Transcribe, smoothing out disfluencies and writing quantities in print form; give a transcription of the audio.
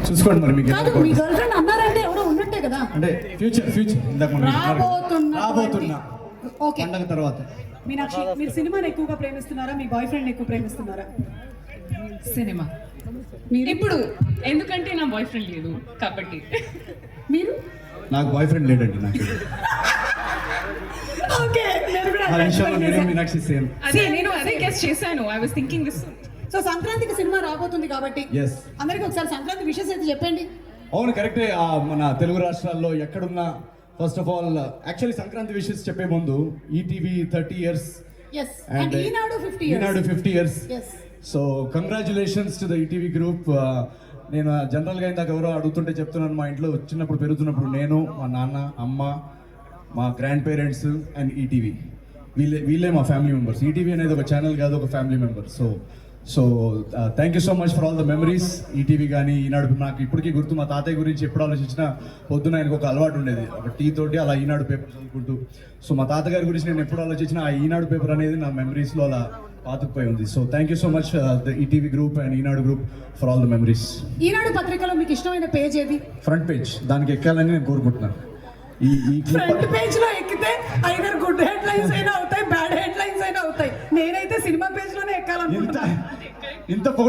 చూసుకోండి మరి మీకు కాదు మీ గర్ల్ ఫ్రెండ్ అన్నారంటే ఎవరో ఉన్నట్టే కదా. అంటే ఫ్యూచర్ ఇందాక మనం రాబోతున్నా ఓకే. పండగ తర్వాత. మీనాక్షి, మీరు సినిమాని ఎక్కువగా ప్రేమిస్తున్నారా, మీ బాయ్ ఫ్రెండ్ ఎక్కువ ప్రేమిస్తున్నారా? సినిమా మీరు ఇప్పుడు ఎందుకంటే నా బాయ్ ఫ్రెండ్ లేదు కాబట్టి. మీరు? నాకు బాయ్ ఫ్రెండ్ లేడండి. నాకు ఓకే, నేను కూడా ఆ విషయంలో నేను మీనాక్షి సేమ్. అదే నేను అదే గెస్ చేశాను. I was thinking this. So సంక్రాంతికి సినిమా రాబోతుంది కాబట్టి Yes. అందరికి ఒకసారి సంక్రాంతి విషెస్ అయితే చెప్పండి. అవును కరెక్టే. మన తెలుగు రాష్ట్రాల్లో ఎక్కడున్నా first of all actually Sankranti wishes చెప్పే ముందు ETV 30 years yes, and Eenadu 50 years. Eenadu 50 years. Yes. So congratulations to the ETV group. నేను జనరల్గా ఇందాక ఎవరో అడుగుతుంటే చెప్తున్నాను, మా ఇంట్లో చిన్నప్పుడు పెరుగుతున్నప్పుడు నేను, మా నాన్న, అమ్మ, మా గ్రాండ్ పేరెంట్స్ అండ్ ఈటీవీ వీళ్ళే మా ఫ్యామిలీ మెంబర్స్. ఈటీవీ అనేది ఒక ఛానల్ కాదు, ఒక family member. So thank you so much for all the memories. ETV కానీ ఈనాడు నాకు ఇప్పటికీ గుర్తు. మా తాతయ్య గురించి ఎప్పుడు ఆలోచించినా పొద్దున ఆయనకు ఒక అలవాటు ఉండేది, ఒక టీ తోటి అలా ఈనాడు పేపర్ చదువుకుంటూ. సో మా తాతగారి గురించి నేను ఎప్పుడు ఆలోచించినా ఆ ఈనాడు పేపర్ అనేది నా మెమరీస్లో అలా పాతుకుపోయి ఉంది. So thank you so much the ETV group and Eenadu group for all the memories. Eenadu పత్రికలో మీకు ఇష్టమైన పేజ్ ఏది? ఫ్రంట్ పేజ్, దానికి ఎక్కాలని నేను కోరుకుంటున్నాను. ఈ ఫ్రంట్ పేజ్ లో ఎక్కితే ఐదర్ గుడ్ హెడ్ లైన్స్ అయినా అవుతాయి, బ్యాడ్ హెడ్ లైన్స్ అయినా అవుతాయి. నేనైతే సినిమా పేజ్ లోనే ఎక్కాలనుకుంటున్నాను. ఇంత పొగ